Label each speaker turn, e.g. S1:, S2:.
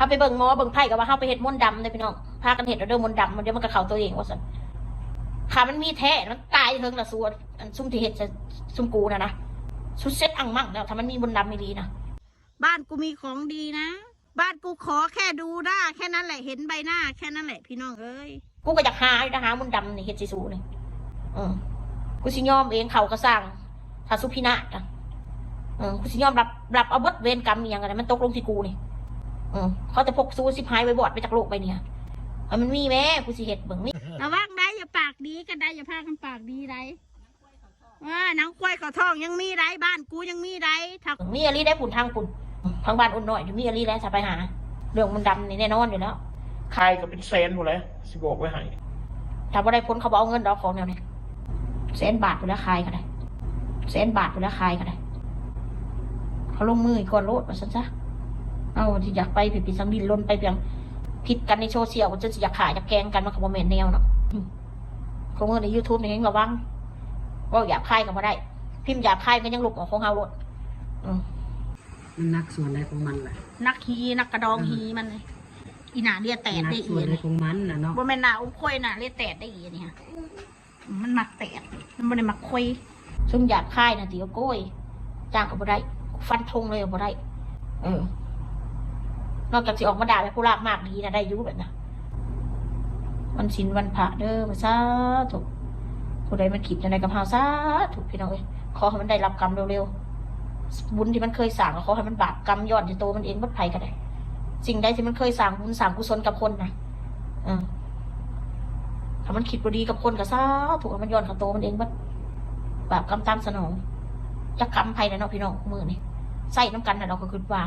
S1: เอาไปเบิ่งหมอเบิ่งไพ่กับว่าเฮาไปเฮ็ดมนต์ดำเลยพี่น้องพากันเฮ็ดเอาเด้อมนต์ดำมันเดี๋ยวมันก็เข้าตัวเองว่าซั่นขามันมีแท้มันตายเถิงละสัวอันซุ่มที่เฮ็ดซุ่มกูนะสุดเซ็ตอังมั่งแล้วถ้ามันมีมนต์ดำไม่ดีนะบ้านกูมีของดีนะบ้านกูขอแค่ดูหน้าแค่นั้นแหละเห็นใบหน้าแค่นั้นแหละพี่น้องเอ้ยกูก็อยากหาอยู่นะหามนต์ดำนี่เฮ็ดสิสู้นี่กูสิยอมเองเขาก็สร้างถ้าสุพินาศนะกูสิยอมรับเอาเบิดเวรกรรมอย่างไรมันตกลงที่กูนี่เขาจะพกซูสิบหายไปบอดไปจากโลกไปเนี่ยมันมีแม่กูสิเห็ดเบิ่งนี่ระวังได้อย่าปากดีกันได้อย่าพากันปากดีไรนังกล้วยกับทองยังมีไรบ้านกูยังมีไรทางมีอะไรได้ปุ่นทางปุ่นทางบ้านอุ่นหน่อยมีอะไรแล้วจะไปหาเรื่องมันดำนี่แน่นอนอยู่แล้ว
S2: ใครก็เป็นแสนหมดเลยสิบอกไว้ให้
S1: ถ้าบ่ได้พ้นเขาบอกเอาเงินดอกของแนวนี้100,000 บาทไปแล้วคายกันได้100,000 บาทไปแล้วคายกันได้เขาลงมือก่อนโลดมาซะจ้ะเอาที่อยากไปผิดสังดินล้นไปเพียงผิดกันในโซเชียลจนอยากขายอยากแกงกันมันก็บ่แม่นแนวเนาะเขาเงินใน YouTube นี่เห็นระวังว่าหยาบคายก็บ่ได้พิมพ์หยาบคายก็ยังหลุดออกของเฮาโลด
S3: มันนักส่วนใดของมันแหละ
S1: นักฮีนักกระดองฮีมันอีหนาเรียแตดได้อี
S3: ส่วนใดของมันน่ะเนาะ
S1: บ่แม่นหน้าอุ้มค่อยน่ะเรียแตดได้อีนี่ฮะมันมักแตดมันบ่ได้มักค่อยซุ่มหยาบคายน่ะติโก้ยจ้างก็บ่ได้ฟันธงเลยบ่ได้นอกจากสิออกมาด่าแบบผู้ลากมากดีนะได้ยุแบบนะวันศีลวันพระเด้อมาซาถูกผู้ใดมันขีดในกำเฮาซาถูกพี่น้องเอ้ยขอให้มันได้รับกรรมเร็วๆบุญที่มันเคยสั่งขอให้มันบาปกรรมย้อนจะโตมันเองบัดไผ่กันได้สิ่งใดที่มันเคยสั่งบุญสั่งกุศลกับคนนะถ้ามันคิดบ่ดีกับคนก็ซาถูกมันย้อนกับโตมันเองบัดบาปกรรมตามสนองจะกรรมไผ่นะเนาะพี่น้องมือนี่ใส่น้ำกันนะเราก็คิดว่า